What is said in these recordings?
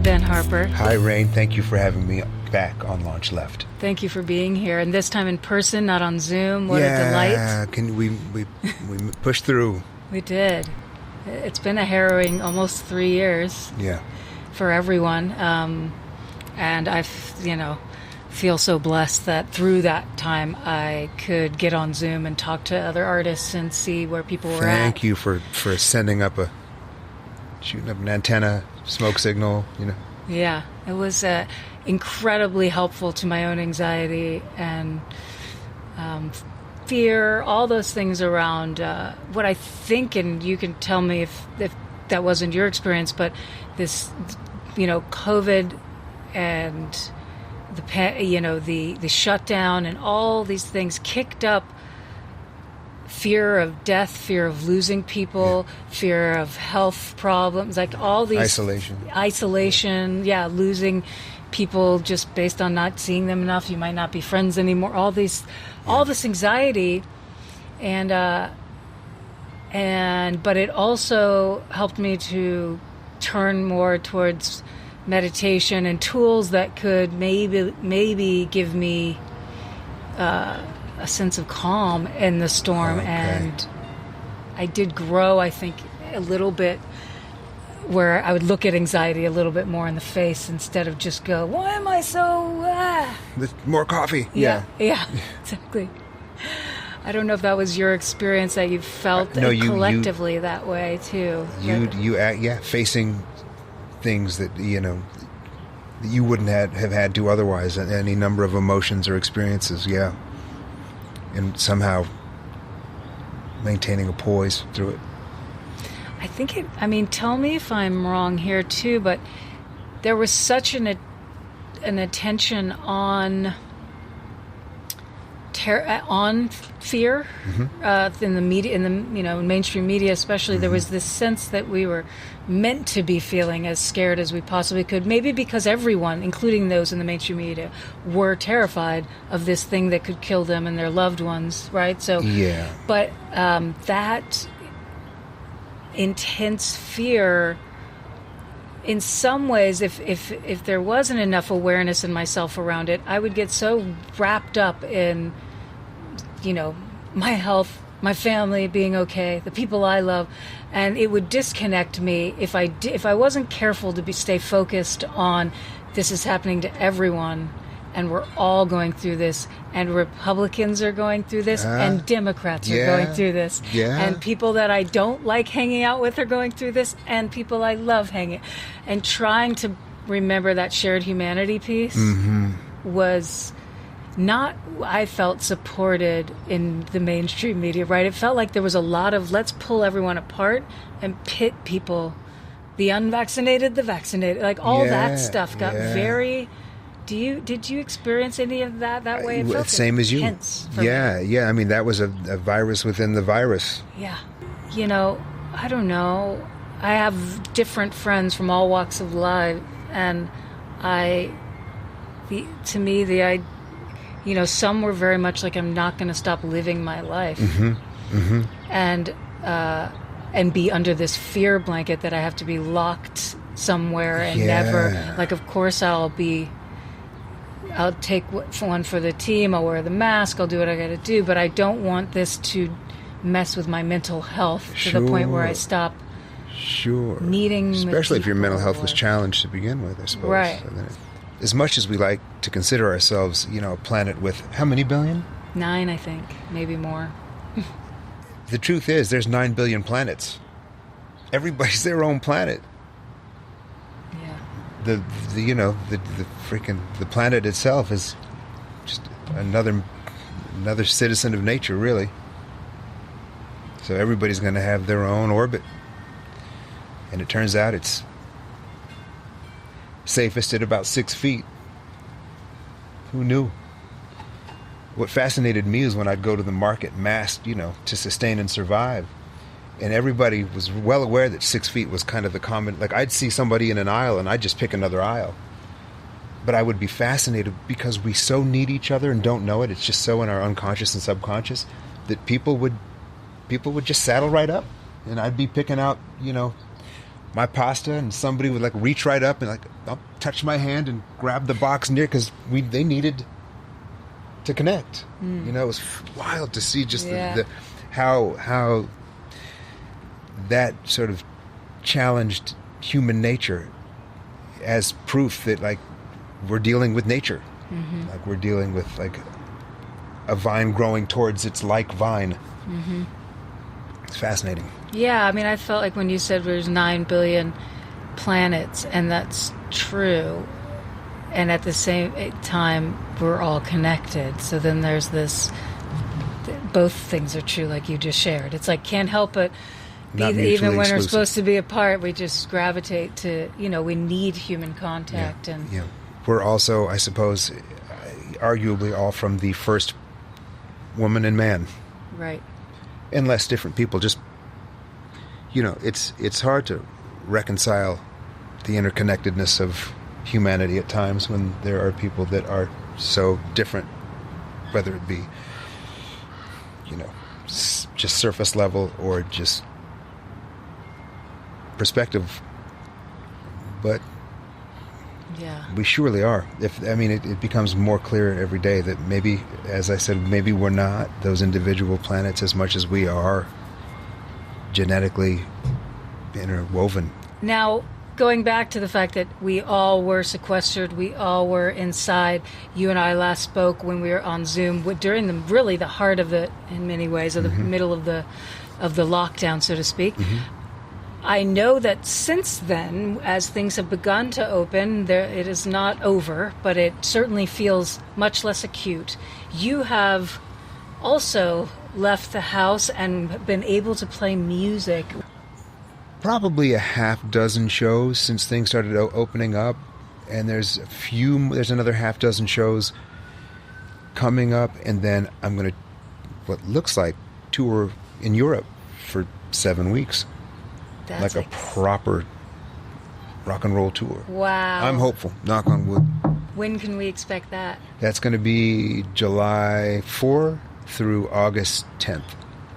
Ben Harper. Hi, Rain. Thank you for having me back on LaunchLeft. Thank you for being here, and this time in person, not on Zoom. What a delight! Yeah, we pushed through. We did. It's been a harrowing almost 3 years. Yeah. For everyone, and I feel so blessed that through that time I could get on Zoom and talk to other artists and see where people were at. Thank you for shooting up an antenna, smoke signal. Yeah, it was incredibly helpful to my own anxiety and fear, all those things around what I think, and you can tell me if that wasn't your experience, but this, COVID and the shutdown and all these things kicked up fear of death, fear of losing people, fear of health problems, like all these isolation, losing people just based on not seeing them enough. You might not be friends anymore. All this anxiety, but it also helped me to turn more towards meditation and tools that could maybe give me a sense of calm in the storm. Okay. And I did grow, I think, a little bit, where I would look at anxiety a little bit more in the face instead of just go, why am I so... More coffee. Yeah, exactly. I don't know if that was your experience, that you felt collectively that way too. Facing things that you wouldn't have had to otherwise, any number of emotions or experiences, and somehow maintaining a poise through it. I think tell me if I'm wrong here too, but there was such an attention on fear in the media, in the mainstream media especially. There was this sense that we were meant to be feeling as scared as we possibly could, maybe because everyone, including those in the mainstream media, were terrified of this thing that could kill them and their loved ones, right? So but that intense fear, in some ways, if there wasn't enough awareness in myself around it, I would get so wrapped up in my health, my family being okay, the people I love, and it would disconnect me if I wasn't careful to stay focused on this is happening to everyone, and we're all going through this, and Republicans are going through this, and Democrats are going through this, and people that I don't like hanging out with are going through this, and people I love hanging, and trying to remember that shared humanity piece was not, I felt, supported in the mainstream media, right? It felt like there was a lot of let's pull everyone apart and pit people, the unvaccinated, the vaccinated, like all that stuff got very... Did you experience any of that way? It felt same as you. Yeah. I mean, that was a virus within the virus. Yeah. I don't know. I have different friends from all walks of life, and some were very much like, I'm not going to stop living my life, and be under this fear blanket that I have to be locked somewhere and never. Like, of course, I'll take one for the team. I'll wear the mask. I'll do what I got to do. But I don't want this to mess with my mental health to the point where I stop needing... Especially if your mental health was challenged to begin with, I suppose. Right. So as much as we like to consider ourselves, a planet with how many billion? 9, I think. Maybe more. The truth is, there's 9 billion planets. Everybody's their own planet. The planet itself is just another citizen of nature, really. So everybody's going to have their own orbit, and it turns out it's safest at about 6 feet. Who knew? What fascinated me is when I'd go to the market masked, to sustain and survive. And everybody was well aware that 6 feet was kind of the common... Like, I'd see somebody in an aisle, and I'd just pick another aisle. But I would be fascinated because we so need each other and don't know it. It's just so in our unconscious and subconscious that people would just saddle right up. And I'd be picking out, my pasta, and somebody would like reach right up and like touch my hand and grab the box near, because they needed to connect. You know, it was wild to see just the how that sort of challenged human nature as proof that like we're dealing with nature, like we're dealing with like a vine growing towards its like vine. It's fascinating. Yeah, I mean, I felt like when you said there's 9 billion planets, and that's true, and at the same time, we're all connected. So then there's this, both things are true, like you just shared. It's like, can't help but, even when we're supposed to be apart, we just gravitate to, you know, we need human contact. And we're also, I suppose, arguably all from the first woman and man. Right. Unless different people just, you know, it's hard to reconcile the interconnectedness of humanity at times when there are people that are so different, whether it be, you know, just surface level or just perspective. But we surely are. It becomes more clear every day that maybe, as I said, maybe we're not those individual planets as much as we are genetically interwoven. Now, going back to the fact that we all were sequestered, we all were inside. You and I last spoke when we were on Zoom during the heart of it, in many ways, or the middle of the lockdown, so to speak. I know that since then, as things have begun to open, it is not over, but it certainly feels much less acute. You have also left the house and been able to play music. Probably a half dozen shows since things started opening up, and there's another half dozen shows coming up, and then I'm going to, what looks like, tour in Europe for 7 weeks. That's like a proper rock and roll tour. Wow. I'm hopeful, knock on wood. When can we expect that? That's going to be July 4 through August 10th.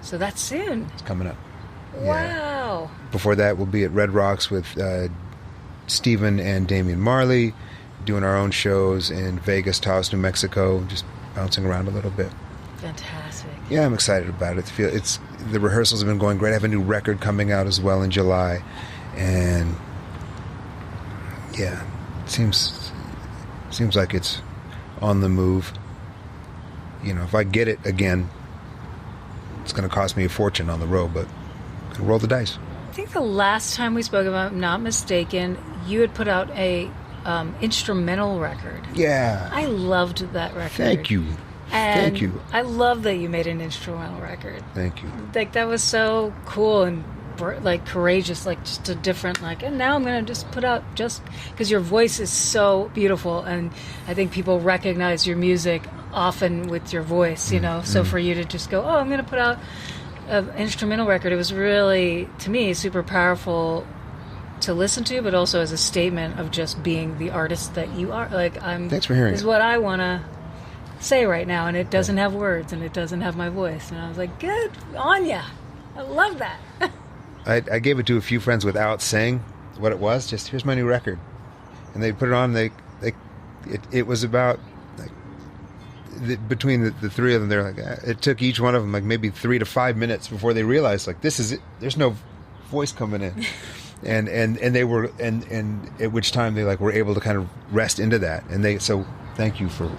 So that's soon. It's coming up. Wow. Yeah. Before that, we'll be at Red Rocks with Stephen and Damian Marley, doing our own shows in Vegas, Taos, New Mexico, just bouncing around a little bit. Fantastic. Yeah, I'm excited about it. The rehearsals have been going great. I have a new record coming out as well in July, and yeah, it seems like it's on the move. You know, if I get it again, it's going to cost me a fortune on the road, but I'm going to roll the dice. I think the last time we spoke, if I'm not mistaken, you had put out a instrumental record. Yeah. I loved that record. Thank you. And Thank you. I love that you made an instrumental record. Thank you. Like, that was so cool and like courageous, like just a different, like, and now I'm going to just put out, just because your voice is so beautiful, and I think people recognize your music often with your voice, you know, so for you to just go, I'm going to put out an instrumental record, it was really, to me, super powerful to listen to, but also as a statement of just being the artist that you are. Like, thanks for hearing is what I want to say right now, and it doesn't have words, and it doesn't have my voice, and I was like, good on ya. I love that. I gave it to a few friends without saying what it was, just, here's my new record, and they put it on. It was about, like, between the three of them, they're like, it took each one of them like maybe 3 to 5 minutes before they realized, like, this is it, there's no voice coming in. and they were, and at which time they like were able to kind of rest into that, and so thank you for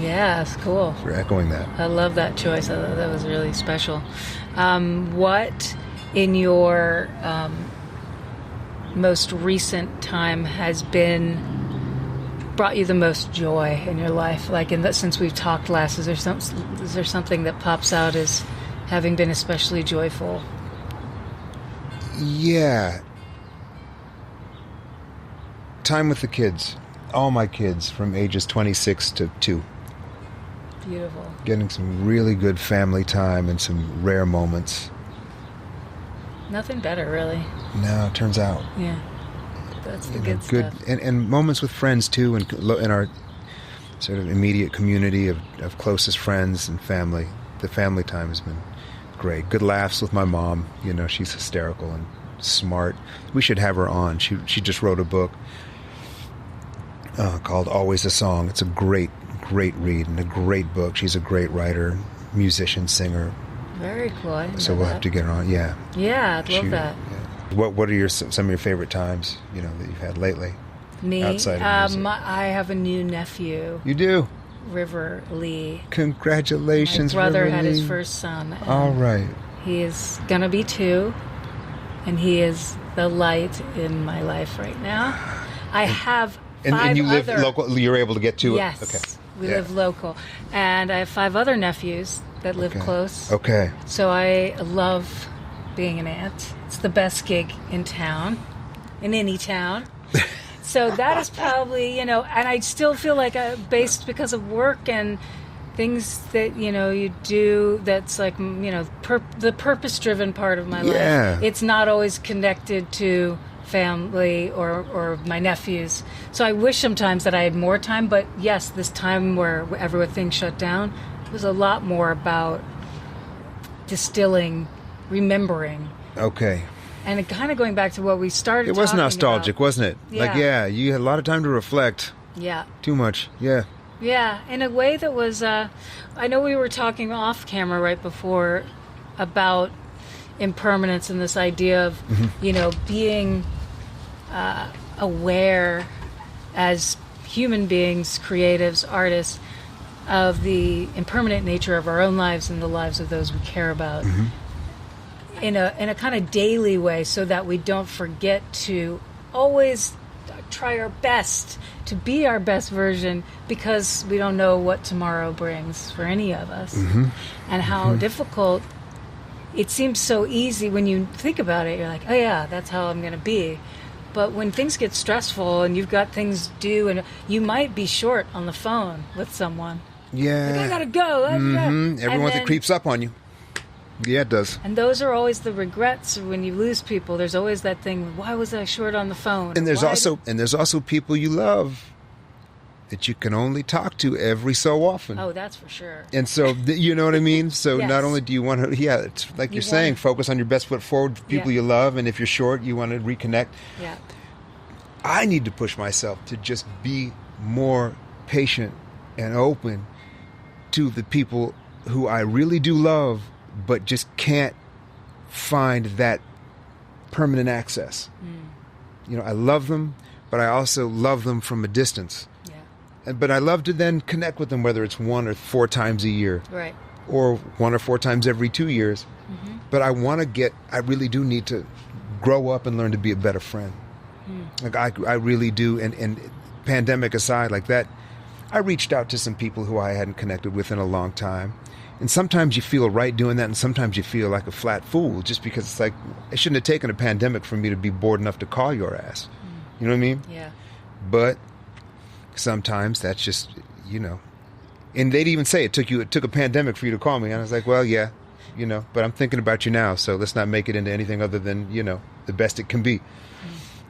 it's cool for echoing that. I love that choice. I thought that was really special. What in your most recent time has brought you the most joy in your life? Like, since we've talked last, is there something that pops out as having been especially joyful? Yeah, time with the kids, all my kids from ages 26 to 2. Beautiful. Getting some really good family time and some rare moments. Nothing better, really. No, it turns out. Yeah, that's the good stuff. And moments with friends too, and in our sort of immediate community of closest friends and family. The family time has been great. Good laughs with my mom. You know, she's hysterical and smart. We should have her on. She just wrote a book called Always a Song. It's a great read and a great book. She's a great writer, musician, singer. Very cool. I didn't So know we'll that. have to get her on. Yeah. Yeah, I'd love that. Yeah. What are some of your favorite times, that you've had lately? Me? Outside of music. I have a new nephew, You do? River Lee. Congratulations, My brother River had his Lee. first son. and All right. He is going to be 2, and he is the light in my life right now. I have 5 And you live other... local? You're able to get to Yes. it? Okay. We Yeah. live local. And I have 5 other nephews that live Okay. close. Okay. So I love being an aunt. It's the best gig in town, in any town. So that is probably, and I still feel like based because of work and things that, you do, that's like, the purpose-driven part of my Yeah. life. It's not always connected to family or my nephews. So I wish sometimes that I had more time, but yes, this time where everything shut down was a lot more about distilling, remembering. Okay. And kind of going back to what we started It was talking nostalgic, about. wasn't it? Like, Yeah. you had a lot of time to reflect. Yeah. Too much. Yeah. Yeah, in a way that was, I know we were talking off camera right before about impermanence and this idea of, being aware as human beings, creatives, artists, of the impermanent nature of our own lives and the lives of those we care about. In a kind of daily way, so that we don't forget to always try our best to be our best version, because we don't know what tomorrow brings for any of us. And how difficult it seems. So easy when you think about it, you're like, oh yeah, that's how I'm going to be. But when things get stressful and you've got things due, and you might be short on the phone with someone, Yeah. like, I gotta go. Every once it creeps up on you. Yeah, it does. And those are always the regrets when you lose people. There's always that thing, why was I short on the phone? And there's Why also people you love that you can only talk to every so often. Oh, that's for sure. And so, you know what I mean? So Yes. not only do you want to, it's like you're saying, focus on your best foot forward with people you love. And if you're short, you want to reconnect. Yeah. I need to push myself to just be more patient and open to the people who I really do love, but just can't find that permanent access. I love them, but I also love them from a distance. Yeah. But I love to then connect with them, whether it's 1 or 4 times a year. Right. Or 1 or 4 times every 2 years. But I really do need to grow up and learn to be a better friend. Like I really do. And pandemic aside, like that, I reached out to some people who I hadn't connected with in a long time. And sometimes you feel right doing that, and sometimes you feel like a flat fool, just because it's like, it shouldn't have taken a pandemic for me to be bored enough to call your ass. You know what I mean? Yeah. But sometimes that's just, and they'd even say it took a pandemic for you to call me. And I was like, well, yeah, but I'm thinking about you now, so let's not make it into anything other than, the best it can be.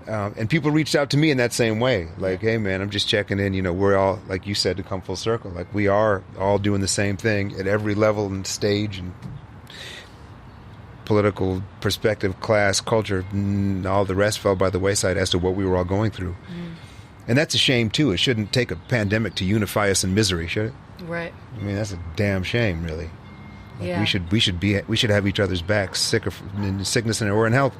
And people reached out to me in that same way. Like, hey, man, I'm just checking in. We're all, like you said, to come full circle. Like, we are all doing the same thing at every level and stage and political perspective, class, culture, and all the rest fell by the wayside as to what we were all going through. And that's a shame, too. It shouldn't take a pandemic to unify us in misery, should it? Right. I mean, that's a damn shame, really. Like, Yeah. we should have each other's backs, in sickness or in health.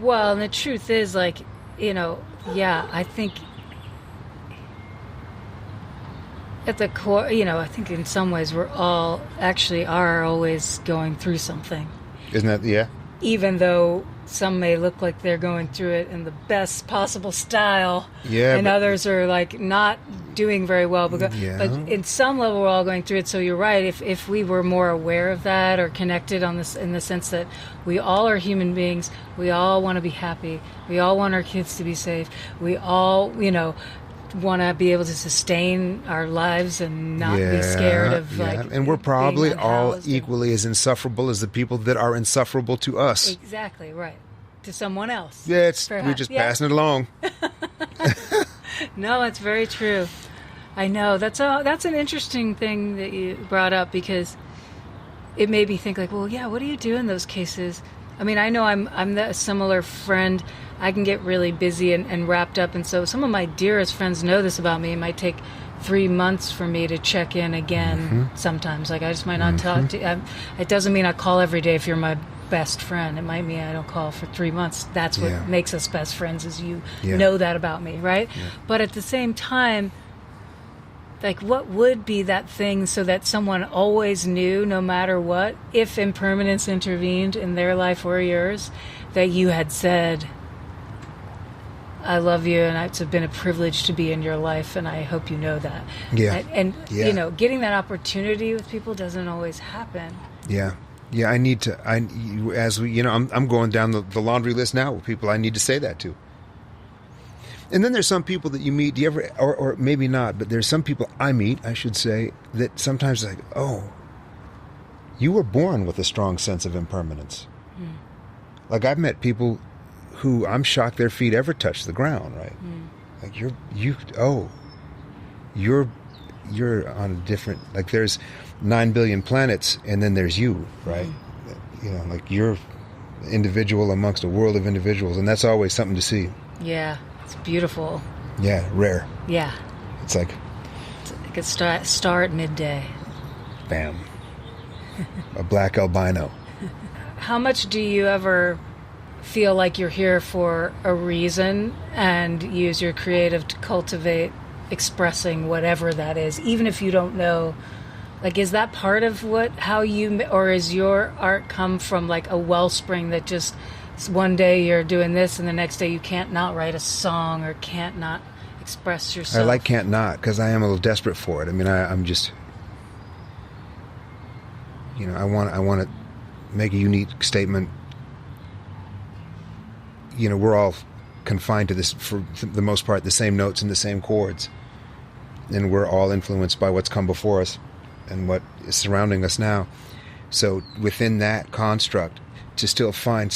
Well, and the truth is, like, I think at the core, I think in some ways we're all actually are always going through something. Isn't that, yeah? Even though some may look like they're going through it in the best possible style, and others are like not doing very well. But in some level, we're all going through it. So you're right. If we were more aware of that, or connected on this, in the sense that we all are human beings, we all want to be happy, we all want our kids to be safe, we all, want to be able to sustain our lives and not be scared of and we're probably being all unhoused equally as insufferable as the people that are insufferable to us. Exactly right. To someone else. Yeah, we're Perhaps. just passing it along. No, it's very true. I know. That's an interesting thing that you brought up, because it made me think, like, well, yeah, what do you do in those cases? I mean, I know I'm a similar friend. I can get really busy and wrapped up, and so some of my dearest friends know this about me. It might take 3 months for me to check in again. Sometimes, like I just might not talk to. It doesn't mean I call every day if you're my best friend. It might mean I don't call for 3 months. That's what makes us best friends, is you know that about me, right? Yeah. But at the same time, like, what would be that thing so that someone always knew, no matter what, if impermanence intervened in their life or yours, that you had said, I love you, and it's been a privilege to be in your life, and I hope you know that. Yeah. And you know, getting that opportunity with people doesn't always happen. Yeah. Yeah, I need to, I'm going down the laundry list now with people I need to say that to. And then there's some people that you meet, do you ever, or maybe not, but there's some people I meet, I should say, that sometimes like, oh, you were born with a strong sense of impermanence. Like, I've met people who I'm shocked their feet ever touch the ground, right? Like, you're on a different, like, there's 9 billion planets, and then there's you, right? You know, like, you're individual amongst a world of individuals, and that's always something to see. Yeah, it's beautiful. Yeah, rare. Yeah. It's like a star at midday. Bam. A black albino. How much do you ever feel like you're here for a reason and use your creative to cultivate expressing whatever that is, even if you don't know? Like, is that part of or is your art come from like a wellspring that just one day you're doing this and the next day you can't not write a song or can't not express yourself? I like can't not, because I am a little desperate for it. I mean, I'm just, you know, I want to make a unique statement. You know, we're all confined to this, for the most part, the same notes and the same chords. And we're all influenced by what's come before us and what is surrounding us now. So within that construct, to still find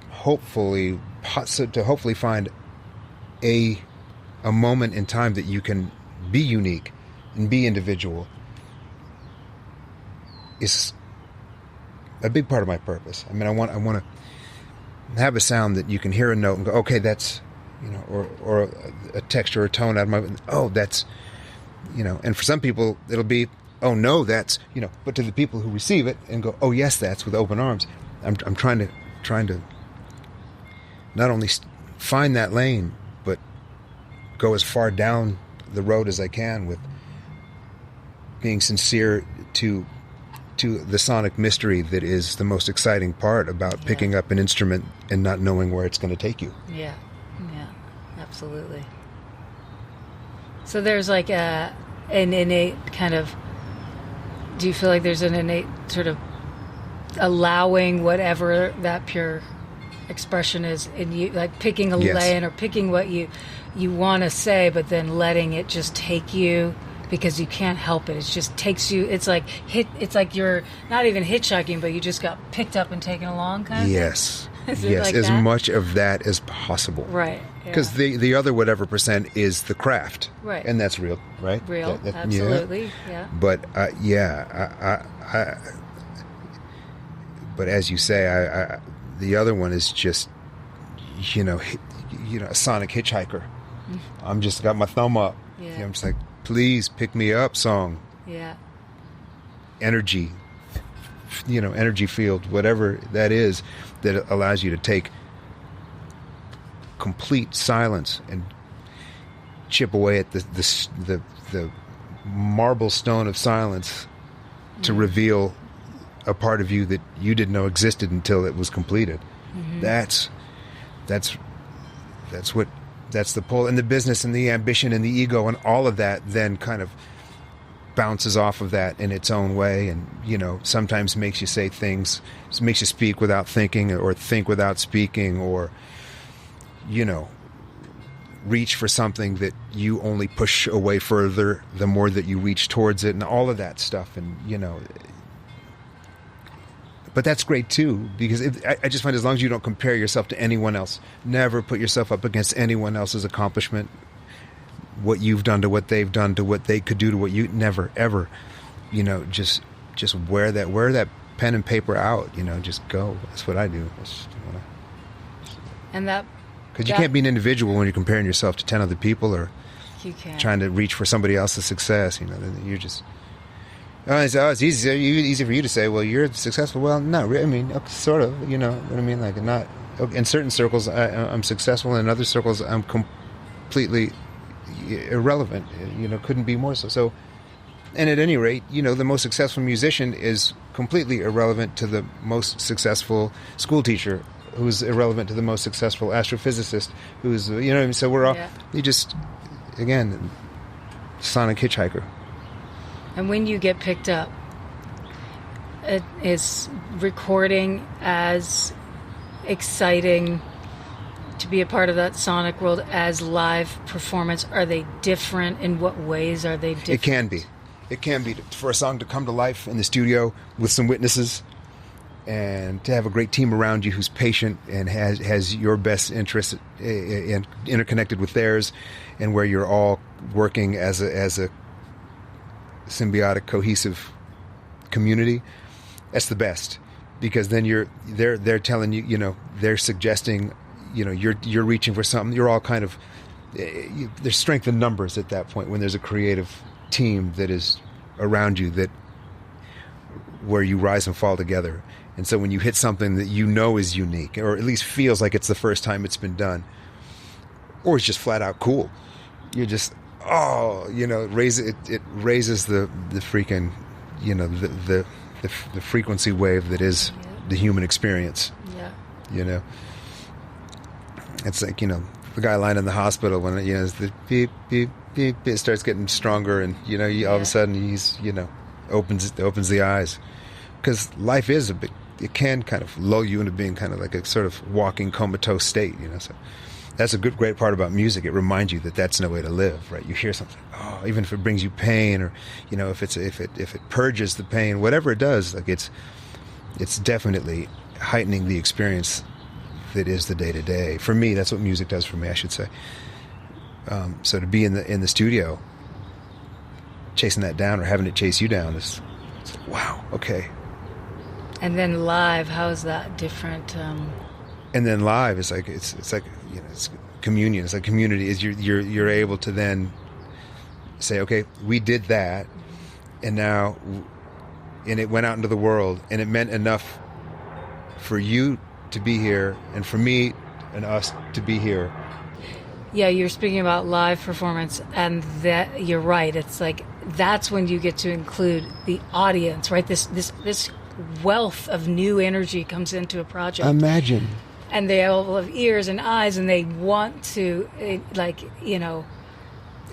hopefully find a moment in time that you can be unique and be individual is a big part of my purpose. I mean, I want to have a sound that you can hear a note and go, okay, that's, you know, or a texture or tone out of my, oh, that's, you know, and for some people it'll be, oh no, that's, you know, but to the people who receive it and go, oh yes, that's, with open arms. I'm trying to not only find that lane, but go as far down the road as I can with being sincere to the sonic mystery that is the most exciting part about picking up an instrument and not knowing where it's going to take you. Yeah, absolutely. So there's like an innate kind of, do you feel like there's an innate sort of allowing whatever that pure expression is in you, like picking a lane or picking what you want to say, but then letting it just take you, because you can't help it. It just takes you. It's like you're not even hitchhiking, but you just got picked up and taken along, kind of. Yes. Thing? Yes, like as that? much of that as possible. Right. Because the other whatever percent is the craft. Right. And that's real, right? Real, absolutely. Yeah. But but as you say, the other one is just, you know, a sonic hitchhiker. I'm just got my thumb up. Yeah. You know, I'm just like, please pick me up song. Yeah. Energy, you know, energy field, whatever that is, that allows you to take complete silence and chip away at the marble stone of silence to reveal a part of you that you didn't know existed until it was completed. That's the pull, and the business and the ambition and the ego and all of that then kind of bounces off of that in its own way, and, you know, sometimes makes you say things, makes you speak without thinking, or think without speaking, or, you know, reach for something that you only push away further the more that you reach towards it, and all of that stuff. And, you know, but that's great too, because I just find, as long as you don't compare yourself to anyone else, never put yourself up against anyone else's accomplishment, what you've done to what they've done to what they could do to what you, never ever, you know, just wear that pen and paper out, just go. That's what I do. And that... Because you can't be an individual when you're comparing yourself to 10 other people or you can. Trying to reach for somebody else's success. You're just... it's easy for you to say, well, you're successful. Well, not really. I mean, sort of, you know what I mean? Like, not... In certain circles, I'm successful. In other circles, I'm completely irrelevant. Couldn't be more so. So, and at any rate, the most successful musician is completely irrelevant to the most successful school teacher, who's irrelevant to the most successful astrophysicist, who's, what I mean? So we're all, you just, again, sonic hitchhiker. And when you get picked up, is recording as exciting to be a part of that sonic world as live performance? Are they different? In what ways are they different? It can be for a song to come to life in the studio with some witnesses, and to have a great team around you who's patient and has your best interests and interconnected with theirs, and where you're all working as a symbiotic, cohesive community. That's the best, because then they're telling you, they're suggesting, you're reaching for something. You're all kind of, there's strength in numbers at that point when there's a creative team that is around you, that where you rise and fall together. And so when you hit something that is unique, or at least feels like it's the first time it's been done, or it's just flat out cool, you're just, it raises the freaking, the frequency wave that is the human experience. Yeah. It's like, the guy lying in the hospital when it's the beep beep beep, it starts getting stronger, and all of a sudden he's opens the eyes, because life is it can kind of lull you into being kind of like a sort of walking comatose state. So that's a great part about music. It reminds you that that's no way to live, right? You hear something, even if it brings you pain, or if it purges the pain, whatever it does, like it's definitely heightening the experience that is the day-to-day. For me, that's what music does for me, I should say. So to be in the studio, chasing that down, or having it chase you down, it's like, wow, okay. And then live, how is that different? And then live, it's like it's communion. It's like community. Is you're able to then say, okay, we did that, and now, and it went out into the world, and it meant enough for you to be here, and for me and us to be here. Yeah, you're speaking about live performance, and that you're right. It's like that's when you get to include the audience, right? This wealth of new energy comes into a project. Imagine. And they all have ears and eyes, and they want to,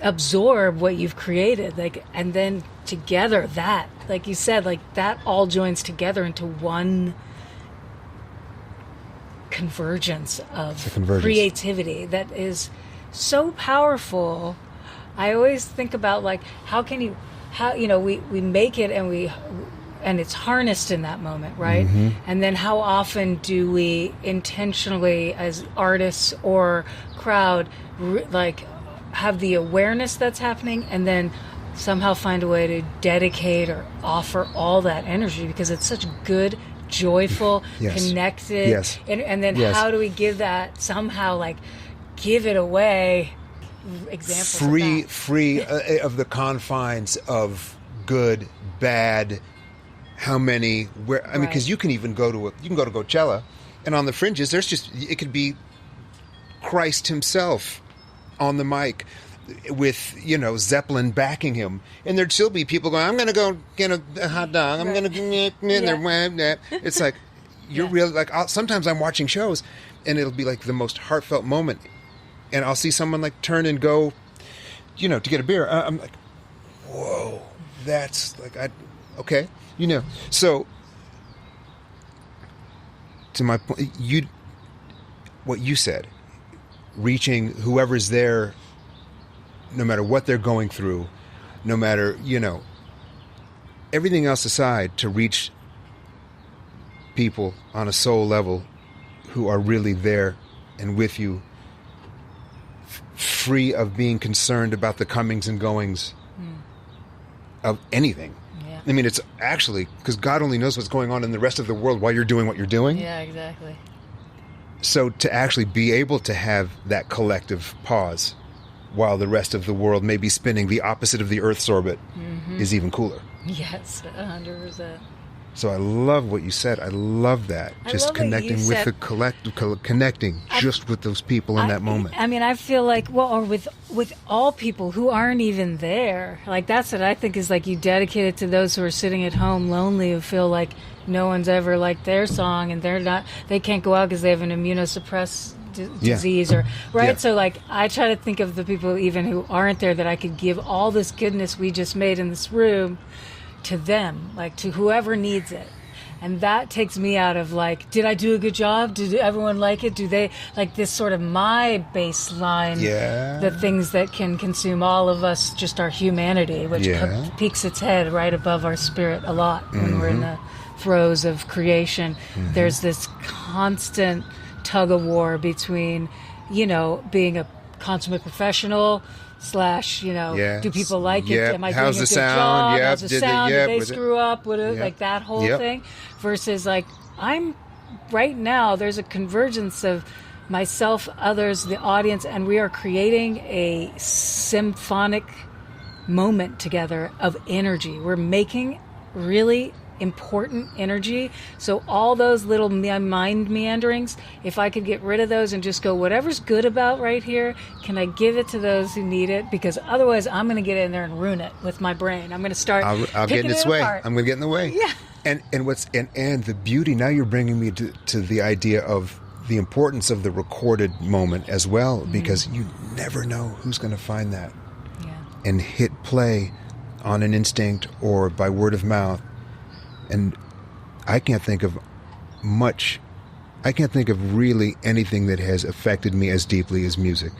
absorb what you've created. And then together, that, like you said, that all joins together into one convergence of creativity that is so powerful. I always think about we make it, and it's harnessed in that moment, right? Mm-hmm. And then how often do we intentionally, as artists or crowd, have the awareness that's happening, and then somehow find a way to dedicate or offer all that energy, because it's such good, joyful, connected. Yes. And then how do we give that somehow, give it away? Examples free of the confines of good, bad. How many? Where? I mean, because you can go to Coachella, and on the fringes, it could be Christ himself on the mic with Zeppelin backing him, and there'd still be people going, "I'm going to go get a hot dog. I'm going to." It's like you're really sometimes I'm watching shows, and it'll be like the most heartfelt moment, and I'll see someone turn and go, to get a beer. I'm like, whoa, that's okay. So to my point, what you said, reaching whoever's there, no matter what they're going through, no matter, everything else aside, to reach people on a soul level who are really there and with you, free of being concerned about the comings and goings of anything. I mean, it's actually, because God only knows what's going on in the rest of the world while you're doing what you're doing. Yeah, exactly. So to actually be able to have that collective pause while the rest of the world may be spinning the opposite of the Earth's orbit is even cooler. Yes, 100%. So I love what you said. I love that. Just connecting with the collective, connecting just with those people in that moment. I mean, I feel like, well, or with all people who aren't even there. Like, that's what I think is like, you dedicate it to those who are sitting at home lonely, who feel like no one's ever liked their song and they can't go out because they have an immunosuppressed disease or right. Yeah. So like, I try to think of the people even who aren't there, that I could give all this goodness we just made in this room to them, like to whoever needs it. And that takes me out of like, did I do a good job? Did everyone like it? Do they like this sort of my baseline? Yeah. The things that can consume all of us, just our humanity, which peaks its head right above our spirit a lot when we're in the throes of creation. There's this constant tug of war between, being a consummate professional / do people like it? Am I doing a good job? How's the sound? Did they screw up? Like that whole thing. Versus like, I'm right now, there's a convergence of myself, others, the audience, and we are creating a symphonic moment together of energy. We're making really important energy. So all those little mind meanderings, if I could get rid of those and just go, whatever's good about right here, can I give it to those who need it? Because otherwise I'm going to get in there and ruin it with my brain. I'm going to start I'll get in its way. Apart. I'm going to get in the way. Yeah. And the beauty, now you're bringing me to the idea of the importance of the recorded moment as well, because you never know who's going to find that and hit play on an instinct or by word of mouth. And I can't think of really anything that has affected me as deeply as music.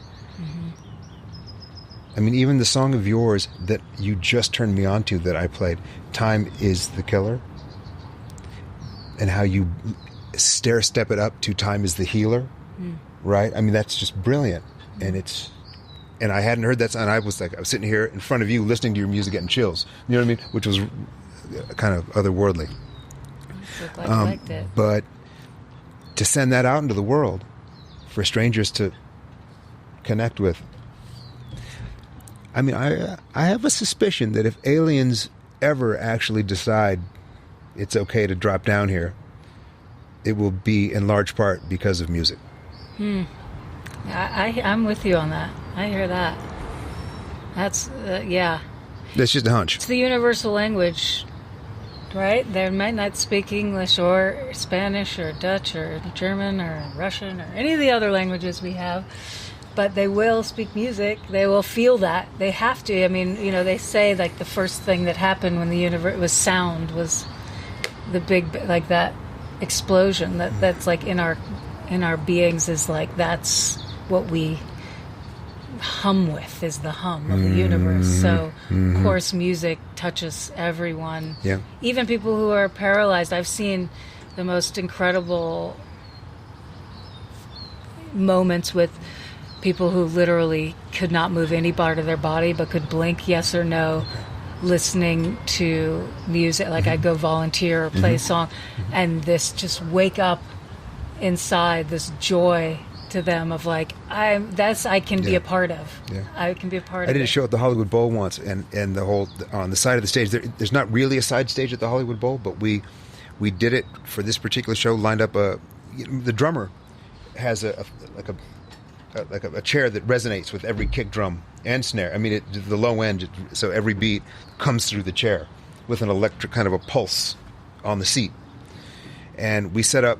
I mean, even the song of yours that you just turned me on to that I played, Time is the Killer, and how you step it up to Time is the Healer, right? I mean, that's just brilliant. And I hadn't heard that song. I was sitting here in front of you listening to your music, getting chills. You know what I mean? Which was kind of otherworldly. I liked it. But to send that out into the world for strangers to connect with, I mean, I have a suspicion that if aliens ever actually decide it's okay to drop down here, it will be in large part because of music. I'm with you on that. I hear that. That's That's just a hunch. It's the universal language. Right? They might not speak English or Spanish or Dutch or German or Russian or any of the other languages we have, but they will speak music. They will feel that. They have to. I mean, they say like the first thing that happened when the universe was sound, was the big, like that explosion that's like in our beings, is like, that's what we hum with, is the hum of the universe. So of course music touches everyone, even people who are paralyzed. I've seen the most incredible moments with people who literally could not move any part of their body but could blink yes or no, listening to music. Like I'd go volunteer or play a song, and this just wake up inside this joy to them of like, I can be a part of. I can be a part of it. I did a show at the Hollywood Bowl once, and the whole, on the side of the stage, there's not really a side stage at the Hollywood Bowl, but we did it for this particular show, lined up the drummer has a chair that resonates with every kick drum and snare. I mean, the low end, so every beat comes through the chair with an electric kind of a pulse on the seat. And we set up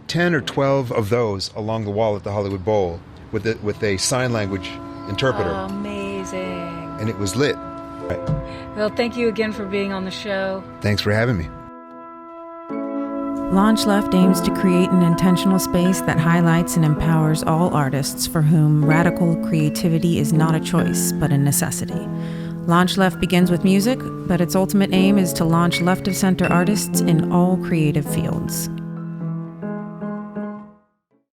10 or 12 of those along the wall at the Hollywood Bowl with a sign language interpreter. Oh, amazing. And it was lit. Right. Well, thank you again for being on the show. Thanks for having me. LaunchLeft aims to create an intentional space that highlights and empowers all artists for whom radical creativity is not a choice, but a necessity. LaunchLeft begins with music, but its ultimate aim is to launch left-of-center artists in all creative fields.